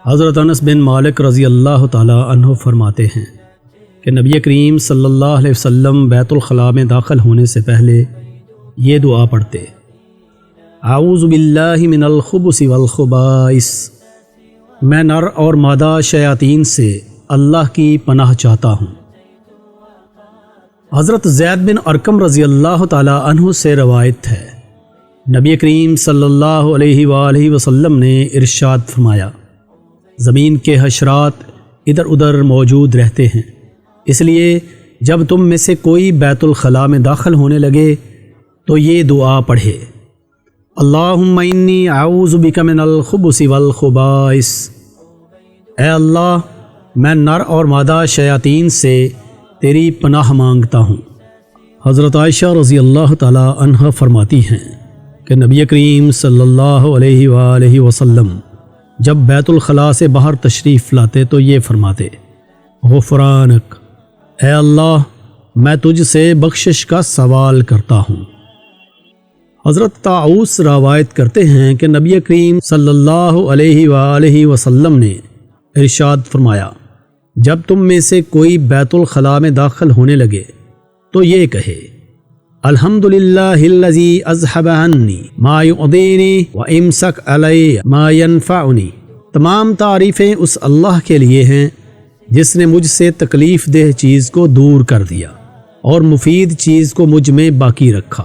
حضرت انس بن مالک رضی اللہ تعالی عنہ فرماتے ہیں کہ نبی کریم صلی اللہ علیہ وسلم بیت الخلاء میں داخل ہونے سے پہلے یہ دعا پڑھتے: اعوذ باللہ من الخبث والخبائث، میں نر اور مادہ شیاطین سے اللہ کی پناہ چاہتا ہوں۔ حضرت زید بن ارقم رضی اللہ تعالی عنہ سے روایت ہے، نبی کریم صلی اللہ علیہ وآلہ وسلم نے ارشاد فرمایا: زمین کے حشرات ادھر ادھر موجود رہتے ہیں، اس لیے جب تم میں سے کوئی بیت الخلاء میں داخل ہونے لگے تو یہ دعا پڑھے: اللہم انی اعوذ بک من الخبث والخبائث، اے اللہ میں نر اور مادہ شیاطین سے تیری پناہ مانگتا ہوں۔ حضرت عائشہ رضی اللہ تعالی عنہ فرماتی ہیں کہ نبی کریم صلی اللہ علیہ وآلہ وسلم جب بیت الخلاء سے باہر تشریف لاتے تو یہ فرماتے: غفرانک، اے اللہ میں تجھ سے بخشش کا سوال کرتا ہوں۔ حضرت طاؤس روایت کرتے ہیں کہ نبی کریم صلی اللہ علیہ وآلہ وسلم نے ارشاد فرمایا: جب تم میں سے کوئی بیت الخلاء میں داخل ہونے لگے تو یہ کہے: الحمدللہ الذی اذھب عنی ما یؤذینی وامسک علی ما ینفعنی، تمام تعریفیں اس اللہ کے لیے ہیں جس نے مجھ سے تکلیف دہ چیز کو دور کر دیا اور مفید چیز کو مجھ میں باقی رکھا۔